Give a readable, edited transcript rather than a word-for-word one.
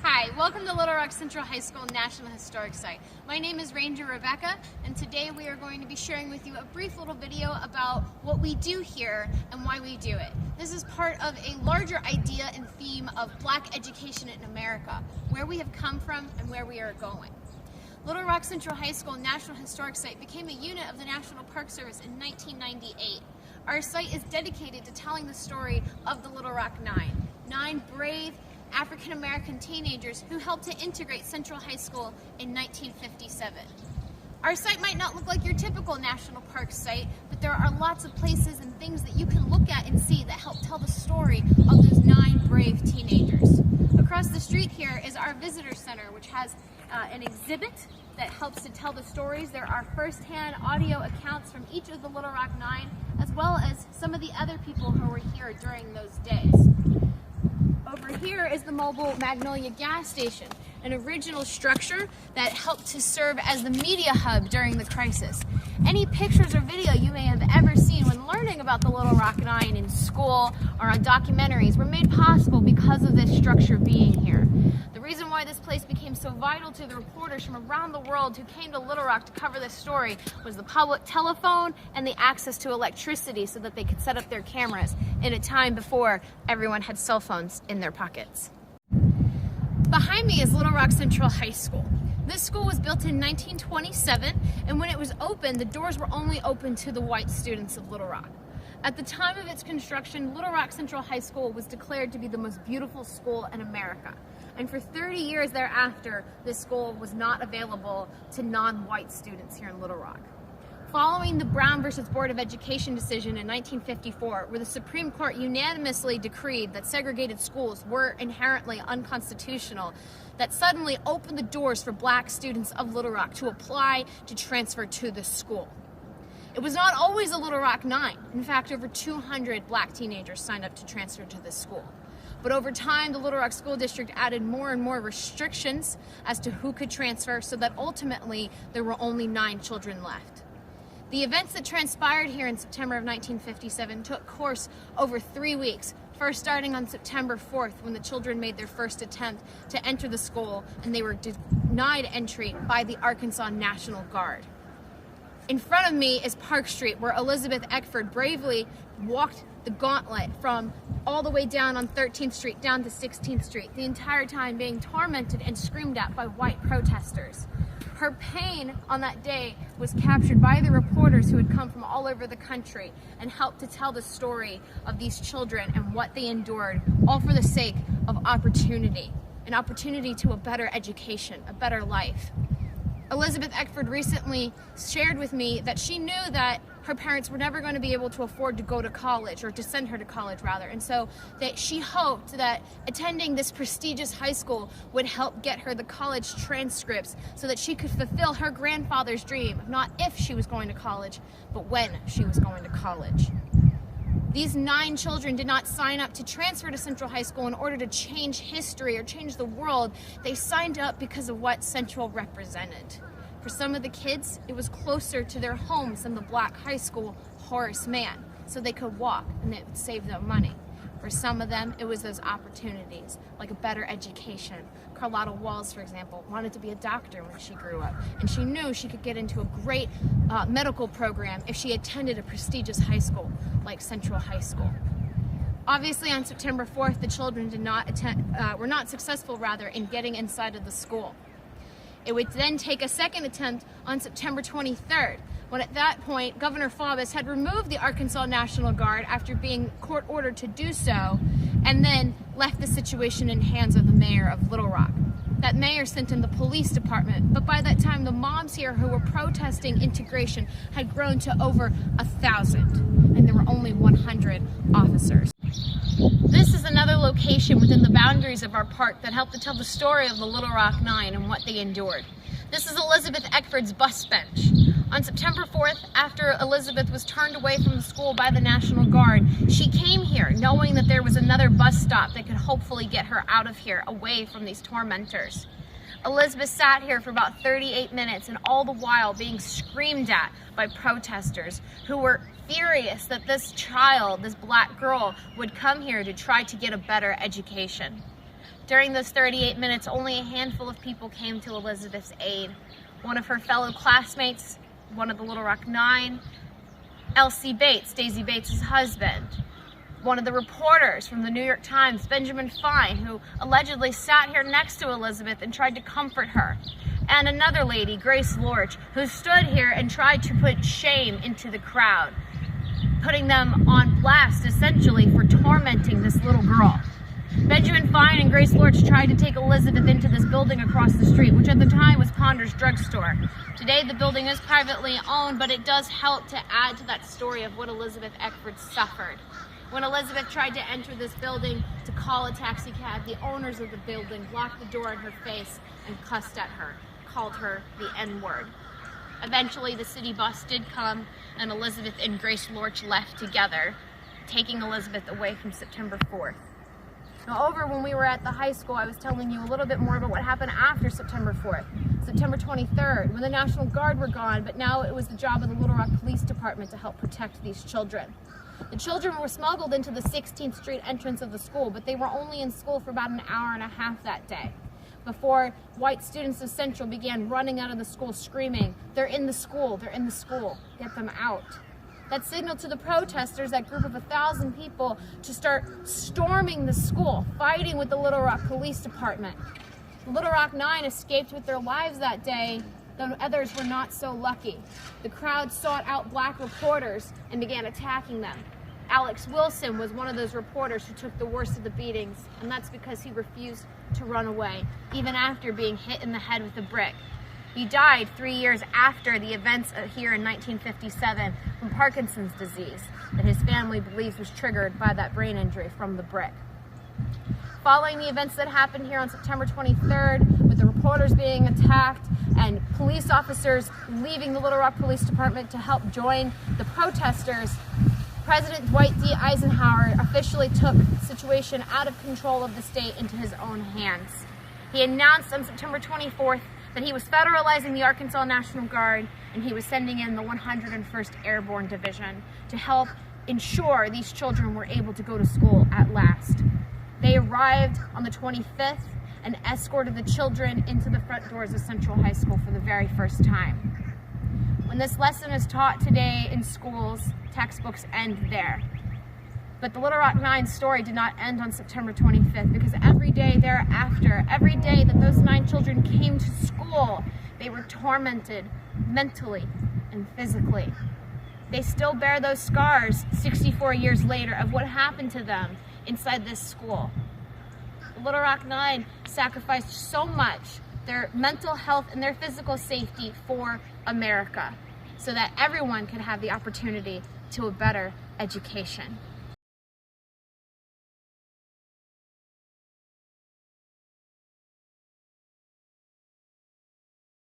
Hi, welcome to Little Rock Central High School National Historic Site. My name is Ranger Rebecca, and today we are going to be sharing with you a brief little video about what we do here and why we do it. This is part of a larger idea and theme of Black education in America, where we have come from and where we are going. Little Rock Central High School National Historic Site became a unit of the National Park Service in 1998. Our site is dedicated to telling the story of the Little Rock Nine. Nine brave African-American teenagers who helped to integrate Central High School in 1957. Our site might not look like your typical national park site, but there are lots of places and things that you can look at and see that help tell the story of those nine brave teenagers. Across the street here is our visitor center, which has an exhibit that helps to tell the stories. There are first-hand audio accounts from each of the Little Rock Nine, as well as some of the other people who were here during those days. Over here is the mobile Magnolia gas station, an original structure that helped to serve as the media hub during the crisis. Any pictures or video you may have ever seen when learning about the Little Rock Nine in school or on documentaries were made possible because of this structure being here. The reason why this place became so vital to the reporters from around the world who came to Little Rock to cover this story was the public telephone and the access to electricity so that they could set up their cameras in a time before everyone had cell phones in their pockets. Behind me is Little Rock Central High School. This school was built in 1927, and when it was opened, the doors were only open to the white students of Little Rock. At the time of its construction, Little Rock Central High School was declared to be the most beautiful school in America. And for 30 years thereafter, this school was not available to non-white students here in Little Rock. Following the Brown versus Board of Education decision in 1954, where the Supreme Court unanimously decreed that segregated schools were inherently unconstitutional, that suddenly opened the doors for Black students of Little Rock to apply to transfer to this school. It was not always a Little Rock Nine. In fact, over 200 Black teenagers signed up to transfer to this school. But over time, the Little Rock School District added more and more restrictions as to who could transfer, so that ultimately there were only 9 children left. The events that transpired here in September of 1957 took course over 3 weeks, first starting on September 4th when the children made their first attempt to enter the school and they were denied entry by the Arkansas National Guard. In front of me is Park Street, where Elizabeth Eckford bravely walked the gauntlet from all the way down on 13th Street down to 16th Street, the entire time being tormented and screamed at by white protesters. Her pain on that day was captured by the reporters who had come from all over the country and helped to tell the story of these children and what they endured, all for the sake of opportunity, an opportunity to a better education, a better life. Elizabeth Eckford recently shared with me that she knew that her parents were never going to be able to afford to go to college, or to send her to college rather, and so that she hoped that attending this prestigious high school would help get her the college transcripts so that she could fulfill her grandfather's dream, not if she was going to college, but when she was going to college. These 9 children did not sign up to transfer to Central High School in order to change history or change the world. They signed up because of what Central represented. For some of the kids, it was closer to their homes than the Black high school Horace Mann, so they could walk and it would save them money. For some of them, it was those opportunities, like a better education. Carlotta Walls, for example, wanted to be a doctor when she grew up, and she knew she could get into a great medical program if she attended a prestigious high school like Central High School. Obviously, on September 4th, the children were not successful in getting inside of the school. It would then take a second attempt on September 23rd, when at that point, Governor Faubus had removed the Arkansas National Guard after being court-ordered to do so, and then left the situation in hands of the mayor of Little Rock. That mayor sent in the police department, but by that time, the moms here who were protesting integration had grown to over 1,000, and there were only 100 officers. This is another location within the boundaries of our park that helped to tell the story of the Little Rock Nine and what they endured. This is Elizabeth Eckford's bus bench. On September 4th, after Elizabeth was turned away from the school by the National Guard, she came here knowing that there was another bus stop that could hopefully get her out of here, away from these tormentors. Elizabeth sat here for about 38 minutes, and all the while being screamed at by protesters who were furious that this child, this Black girl, would come here to try to get a better education. During those 38 minutes, only a handful of people came to Elizabeth's aid. One of her fellow classmates, one of the Little Rock Nine, Elsie Bates, Daisy Bates' husband, one of the reporters from the New York Times, Benjamin Fine, who allegedly sat here next to Elizabeth and tried to comfort her, and another lady, Grace Lorch, who stood here and tried to put shame into the crowd, putting them on blast essentially for tormenting this little girl. Benjamin Fine and Grace Lorch tried to take Elizabeth into this building across the street, which at the time was Ponder's Drugstore. Today the building is privately owned, but it does help to add to that story of what Elizabeth Eckford suffered. When Elizabeth tried to enter this building to call a taxi cab, the owners of the building blocked the door in her face and cussed at her, called her the N-word. Eventually the city bus did come and Elizabeth and Grace Lorch left together, taking Elizabeth away from September 4th. Now over when we were at the high school, I was telling you a little bit more about what happened after September 4th. September 23rd, when the National Guard were gone, but now it was the job of the Little Rock Police Department to help protect these children. The children were smuggled into the 16th Street entrance of the school, but they were only in school for about an hour and a half that day, before white students of Central began running out of the school screaming, "They're in the school, they're in the school, get them out." That signaled to the protesters, that group of 1,000 people, to start storming the school, fighting with the Little Rock Police Department. The Little Rock Nine escaped with their lives that day, though others were not so lucky. The crowd sought out black reporters and began attacking them. Alex Wilson was one of those reporters who took the worst of the beatings, and that's because he refused to run away, even after being hit in the head with a brick. He died 3 years after the events here in 1957 from Parkinson's disease that his family believes was triggered by that brain injury from the brick. Following the events that happened here on September 23rd, with the reporters being attacked and police officers leaving the Little Rock Police Department to help join the protesters, President Dwight D. Eisenhower officially took the situation out of control of the state into his own hands. He announced on September 24th that he was federalizing the Arkansas National Guard, and he was sending in the 101st Airborne Division to help ensure these children were able to go to school at last. They arrived on the 25th and escorted the children into the front doors of Central High School for the very first time. When this lesson is taught today in schools, textbooks end there. But the Little Rock Nine story did not end on September 25th, because every day thereafter, every day that those 9 children came to school, they were tormented mentally and physically. They still bear those scars 64 years later of what happened to them inside this school. The Little Rock Nine sacrificed so much, their mental health and their physical safety, for America, so that everyone could have the opportunity to a better education.